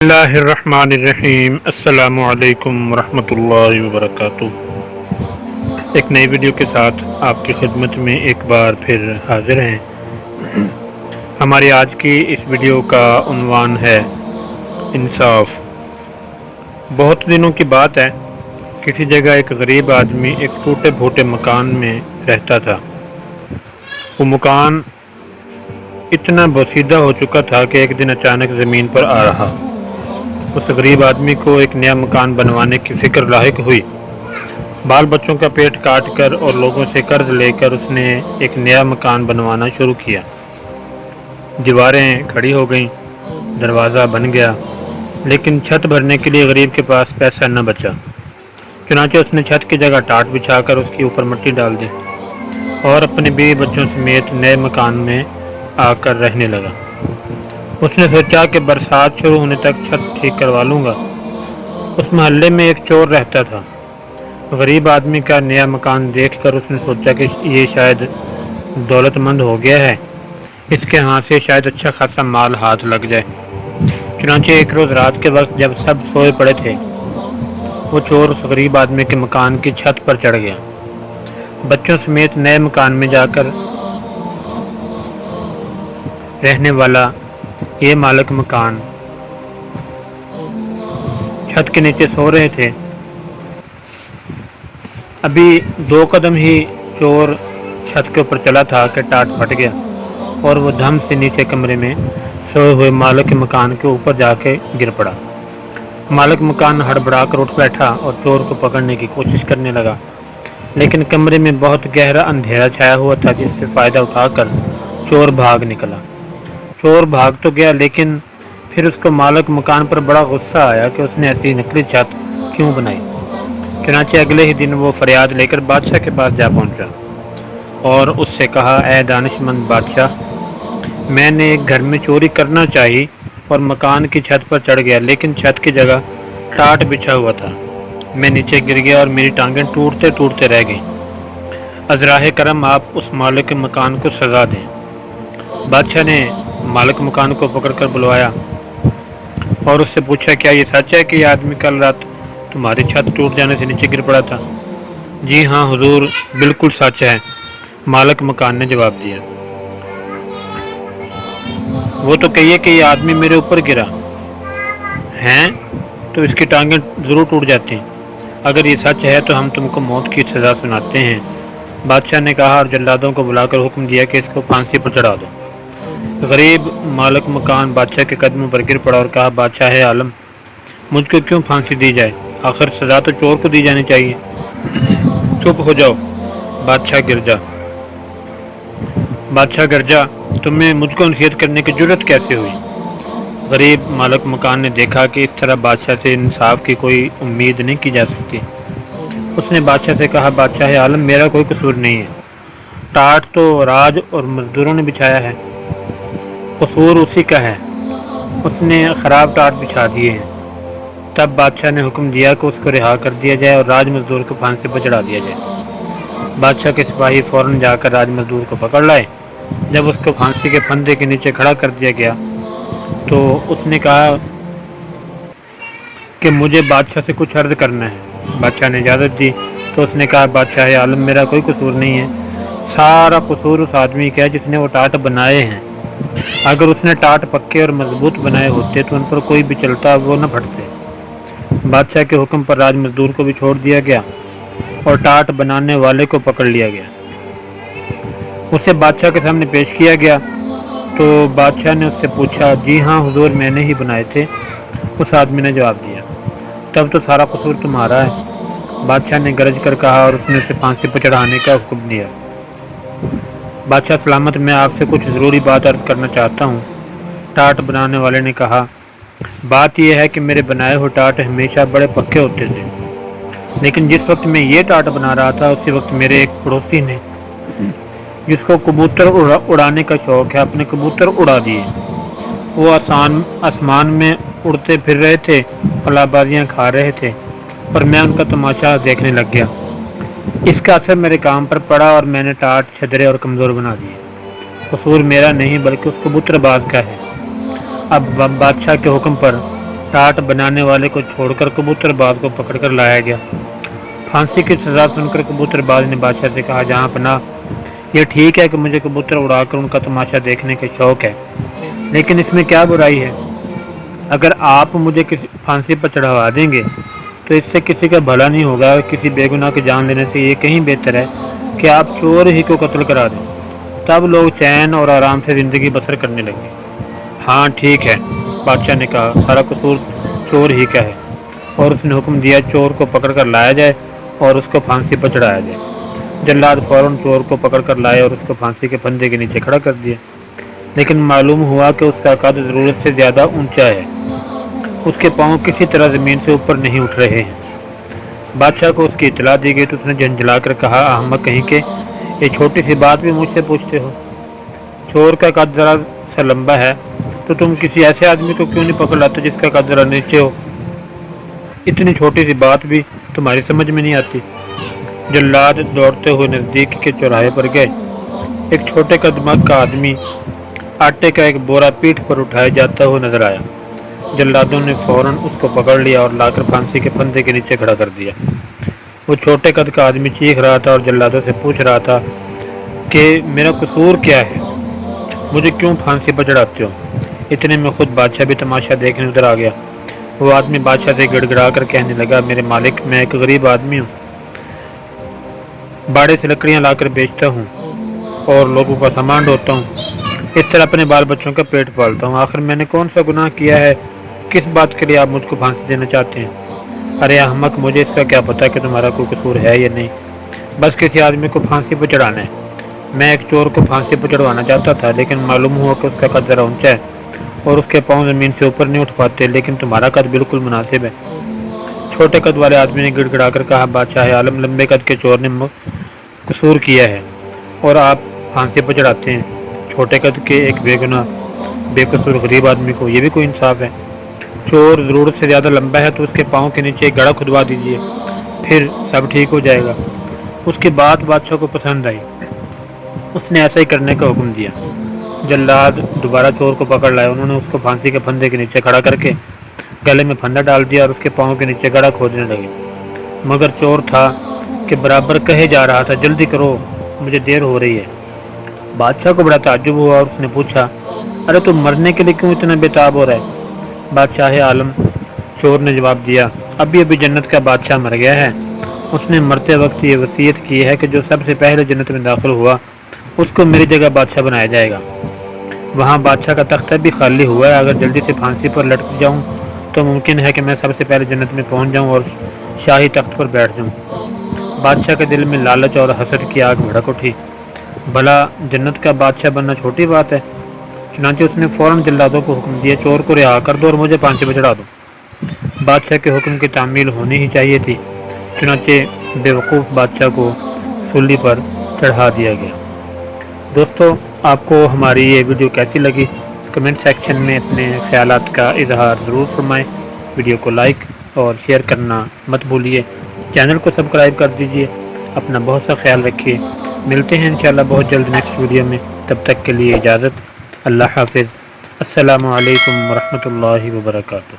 بسم اللہ الرحمن الرحیم، السلام علیکم ورحمۃ اللہ وبرکاتہ۔ ایک نئی ویڈیو کے ساتھ آپ کی خدمت میں ایک بار پھر حاضر ہیں۔ ہماری آج کی اس ویڈیو کا عنوان ہے انصاف۔ بہت دنوں کی بات ہے، کسی جگہ ایک غریب آدمی ایک ٹوٹے پھوٹے مکان میں رہتا تھا۔ وہ مکان اتنا بوسیدہ ہو چکا تھا کہ ایک دن اچانک زمین پر آ رہا۔ اس غریب آدمی کو ایک نیا مکان بنوانے کی فکر لاحق ہوئی۔ بال بچوں کا پیٹ کاٹ کر اور لوگوں سے قرض لے کر اس نے ایک نیا مکان بنوانا شروع کیا۔ دیواریں کھڑی ہو گئیں، دروازہ بن گیا، لیکن چھت بھرنے کے لیے غریب کے پاس پیسہ نہ بچا۔ چنانچہ اس نے چھت کی جگہ ٹاٹ بچھا کر اس کے اوپر مٹی ڈال دی اور اپنے بیوی بچوں سمیت نئے مکان میں آ کر رہنے لگا۔ اس نے سوچا کہ برسات شروع ہونے تک چھت ٹھیک کروا لوں گا۔ اس محلے میں ایک چور رہتا تھا۔ غریب آدمی کا نیا مکان دیکھ کر اس نے سوچا کہ یہ شاید دولت مند ہو گیا ہے، اس کے ہاتھ سے شاید اچھا خاصا مال ہاتھ لگ جائے۔ چنانچہ ایک روز رات کے وقت جب سب سوئے پڑے تھے، وہ چور اس غریب آدمی کے مکان کی چھت پر چڑھ گیا۔ بچوں سمیت نئے مکان میں جا کر رہنے والا یہ مالک مکان چھت کے نیچے سو رہے تھے۔ ابھی 2 قدم ہی چور چھت کے اوپر چلا تھا کہ ٹاٹ پھٹ گیا اور وہ دھم سے نیچے کمرے میں سوئے ہوئے مالک مکان کے اوپر جا کے گر پڑا۔ مالک مکان ہڑبڑا کر اٹھ بیٹھا اور چور کو پکڑنے کی کوشش کرنے لگا، لیکن کمرے میں بہت گہرا اندھیرا چھایا ہوا تھا، جس سے فائدہ اٹھا کر چور بھاگ نکلا۔ چور بھاگ تو گیا، لیکن پھر اس کو مالک مکان پر بڑا غصہ آیا کہ اس نے ایسی نکلی چھت کیوں بنائی۔ چنانچہ اگلے ہی دن وہ فریاد لے کر بادشاہ کے پاس جا پہنچا اور اس سے کہا، اے دانش مند بادشاہ، میں نے ایک گھر میں چوری کرنا چاہی اور مکان کی چھت پر چڑھ گیا، لیکن چھت کی جگہ ٹاٹ بچھا ہوا تھا۔ میں نیچے گر گیا اور میری ٹانگیں ٹوٹتے ٹوٹتے رہ گئیں۔ ازراہ کرم آپ اس مالک مکان کو سزا دیں۔ بادشاہ نے مالک مکان کو پکڑ کر بلوایا اور اس سے پوچھا، کیا یہ سچ ہے کہ یہ آدمی کل رات تمہاری چھت ٹوٹ جانے سے نیچے گر پڑا تھا؟ جی ہاں حضور، بالکل سچ ہے، مالک مکان نے جواب دیا۔ وہ تو کہیے کہ یہ آدمی میرے اوپر گرا ہیں تو اس کی ٹانگیں ضرور ٹوٹ جاتی۔ اگر یہ سچ ہے تو ہم تم کو موت کی سزا سناتے ہیں۔ بادشاہ نے کہا اور جلادوں کو بلا کر حکم دیا کہ اس کو پھانسی پر چڑھا دو۔ غریب مالک مکان بادشاہ کے قدموں پر گر پڑا اور کہا، بادشاہ عالم، مجھ کو کیوں پھانسی دی جائے؟ آخر سزا تو چور کو دی جانی چاہیے۔ چپ ہو جاؤ، بادشاہ گرجا، تمہیں مجھ کو نصیحت کرنے کی جرت کیسے ہوئی؟ غریب مالک مکان نے دیکھا کہ اس طرح بادشاہ سے انصاف کی کوئی امید نہیں کی جا سکتی۔ اس نے بادشاہ سے کہا، بادشاہ عالم، میرا کوئی قصور نہیں ہے، ٹاٹ تو راج اور مزدوروں نے بچھایا ہے، قصور اسی کا ہے، اس نے خراب ٹاٹ بچھا دیے ہیں۔ تب بادشاہ نے حکم دیا کہ اس کو رہا کر دیا جائے اور راج مزدور کو پھانسی پر چڑھا دیا جائے۔ بادشاہ کے سپاہی فوراً جا کر راج مزدور کو پکڑ لائے۔ جب اس کو پھانسی کے پھندے کے نیچے کھڑا کر دیا گیا تو اس نے کہا کہ مجھے بادشاہ سے کچھ عرض کرنا ہے۔ بادشاہ نے اجازت دی تو اس نے کہا، بادشاہ عالم، میرا کوئی قصور نہیں ہے، سارا قصور اس آدمی کا ہے جس نے وہ ٹاٹ بنائے ہیں۔ اگر اس نے ٹاٹ پکے اور مضبوط بنائے ہوتے تو ان پر کوئی بھی چلتا وہ نہ پھٹتے۔ بادشاہ کے حکم پر راج مزدور کو بھی چھوڑ دیا گیا اور ٹاٹ بنانے والے کو پکڑ لیا گیا۔ اسے بادشاہ کے سامنے پیش کیا گیا تو بادشاہ نے اس سے پوچھا، جی ہاں حضور، میں نے ہی بنائے تھے۔ اس آدمی نے جواب دیا، تب تو سارا قصور تمہارا ہے۔ بادشاہ نے گرج کر کہا اور اس نے اسے پھانسی پر چڑھانے کا حکم دیا۔ بادشاہ سلامت، میں آپ سے کچھ ضروری بات عرض کرنا چاہتا ہوں۔ ٹاٹ بنانے والے نے کہا، بات یہ ہے کہ میرے بنائے ہوئے ٹاٹ ہمیشہ بڑے پکے ہوتے تھے، لیکن جس وقت میں یہ ٹاٹ بنا رہا تھا اسی وقت میرے ایک پڑوسی نے، جس کو کبوتر اڑانے کا شوق ہے، اپنے کبوتر اڑا دیے۔ وہ آسمان میں اڑتے پھر رہے تھے، قلع بازیاں کھا رہے تھے اور میں ان کا تماشا دیکھنے لگ گیا۔ اس کا اثر میرے کام پر پڑا اور میں نے ٹاٹ چھدرے اور کمزور بنا دیے۔ قصور میرا نہیں بلکہ اس کبوتر باز کا ہے۔ اب بادشاہ کے حکم پر ٹاٹ بنانے والے کو چھوڑ کر کبوتر باز کو پکڑ کر لایا گیا۔ پھانسی کی سزا سن کر کبوتر باز نے بادشاہ سے کہا، جہاں پناہ، یہ ٹھیک ہے کہ مجھے کبوتر اڑا کر ان کا تماشا دیکھنے کا شوق ہے، لیکن اس میں کیا برائی ہے؟ اگر آپ مجھے کسی پھانسی پر چڑھوا دیں گے تو اس سے کسی کا بھلا نہیں ہوگا۔ کسی بے گناہ کی جان لینے سے یہ کہیں بہتر ہے کہ آپ چور ہی کو قتل کرا دیں۔ تب لوگ چین اور آرام سے زندگی بسر کرنے لگے۔ ہاں ٹھیک ہے، بادشاہ نے کہا، سارا قصور چور ہی کا ہے، اور اس نے حکم دیا چور کو پکڑ کر لایا جائے اور اس کو پھانسی پر چڑھایا جائے۔ جلاد فوراً چور کو پکڑ کر لائے اور اس کو پھانسی کے پھندے کے نیچے کھڑا کر دیا، لیکن معلوم ہوا کہ اس کا قد ضرورت سے زیادہ اونچا ہے، اس کے پاؤں کسی طرح زمین سے اوپر نہیں اٹھ رہے ہیں۔ بادشاہ کو اس کی اطلاع دی گئی تو اس نے جھنجھلا کر کہا، احمق کہیں کہ یہ چھوٹی سی بات بھی مجھ سے پوچھتے ہو؟ چور کا قد ذرا سا لمبا ہے تو تم کسی ایسے آدمی کو کیوں نہیں پکڑ لاتے جس کا قد ذرا نیچے ہو؟ اتنی چھوٹی سی بات بھی تمہاری سمجھ میں نہیں آتی۔ جلاد دوڑتے ہوئے نزدیک کے چوراہے پر گئے۔ ایک چھوٹے قد کا آدمی آٹے کا ایک بورا پیٹھ پر اٹھائے جاتا ہوا نظر آیا۔ جلادوں نے فوراً اس کو پکڑ لیا اور لا کر پھانسی کے پھندے کے نیچے کھڑا کر دیا۔ وہ چھوٹے قد کا آدمی چیخ رہا تھا اور جلادوں سے پوچھ رہا تھا کہ میرا قصور کیا ہے، مجھے کیوں پھانسی پر چڑھاتے ہو؟ اتنے میں خود بادشاہ بھی تماشا دیکھنے ادھر آ گیا۔ وہ آدمی بادشاہ سے گڑ گڑا کر کہنے لگا، میرے مالک، میں ایک غریب آدمی ہوں، باڑے سے لکڑیاں لا کر بیچتا ہوں اور لوگوں کا سامان ڈھوتا ہوں، اس طرح اپنے بال بچوں کا پیٹ پالتا ہوں۔ آخر میں نے کون سا گناہ کیا ہے، کس بات کے لیے آپ مجھ کو پھانسی دینا چاہتے ہیں؟ ارے احمق، مجھے اس کا کیا پتہ کہ تمہارا کوئی قصور ہے یا نہیں، بس کسی آدمی کو پھانسی پر چڑھانا ہے۔ میں ایک چور کو پھانسی پر چڑھوانا چاہتا تھا، لیکن معلوم ہوا کہ اس کا قد ذرا اونچا ہے اور اس کے پاؤں زمین سے اوپر نہیں اٹھ پاتے، لیکن تمہارا قد بالکل مناسب ہے۔ چھوٹے قد والے آدمی نے گڑ گڑا کر کہا، بادشاہ عالم، لمبے قد کے چور نے قصور کیا ہے اور آپ پھانسی پر چڑھاتے ہیں چھوٹے قد کے ایک بے گناہ بے قصور غریب آدمی کو؟ یہ بھی کوئی انصاف ہے؟ چور ضرورت سے زیادہ لمبا ہے تو اس کے پاؤں کے نیچے ایک گڑھا کھدوا دیجیے، پھر سب ٹھیک ہو جائے گا۔ اس کی بات بادشاہ کو پسند آئی، اس نے ایسا ہی کرنے کا حکم دیا۔ جلاد دوبارہ چور کو پکڑ لائے۔ انہوں نے اس کو پھانسی کے پھندے کے نیچے کھڑا کر کے گلے میں پھندا ڈال دیا اور اس کے پاؤں کے نیچے گڑھا کھودنے لگے، مگر چور تھا کہ برابر کہے جا رہا تھا، جلدی کرو، مجھے دیر ہو رہی ہے۔ بادشاہ کو بڑا تعجب ہوا اور اس نے پوچھا، ارے تم مرنے کے لیے کیوں اتنا بےتاب ہو رہا ہے؟ بادشاہ عالم، چور نے جواب دیا، ابھی جنت کا بادشاہ مر گیا ہے، اس نے مرتے وقت یہ وصیت کی ہے کہ جو سب سے پہلے جنت میں داخل ہوا اس کو میری جگہ بادشاہ بنایا جائے گا۔ وہاں بادشاہ کا تختہ بھی خالی ہوا ہے، اگر جلدی سے پھانسی پر لٹک جاؤں تو ممکن ہے کہ میں سب سے پہلے جنت میں پہنچ جاؤں اور شاہی تخت پر بیٹھ جاؤں۔ بادشاہ کے دل میں لالچ اور حسد کی آگ بھڑک اٹھی، بھلا جنت کا بادشاہ بننا چھوٹی بات ہے؟ چنانچہ اس نے فوراً جلادوں کو حکم دیا، چور کو رہا کر دو اور مجھے پھانسی پر چڑھا دو۔ بادشاہ کے حکم کی تعمیل ہونی ہی چاہیے تھی، چنانچہ بیوقوف بادشاہ کو سولی پر چڑھا دیا گیا۔ دوستو، آپ کو ہماری یہ ویڈیو کیسی لگی؟ کمنٹ سیکشن میں اپنے خیالات کا اظہار ضرور فرمائیں۔ ویڈیو کو لائک اور شیئر کرنا مت بھولیے، چینل کو سبسکرائب کر دیجیے۔ اپنا بہت سا خیال رکھیے، ملتے ہیں انشاءاللہ بہت جلد نیکسٹ ویڈیو میں، تب تک کے لیے اجازت، اللہ حافظ، السلام علیکم ورحمۃ اللہ وبرکاتہ۔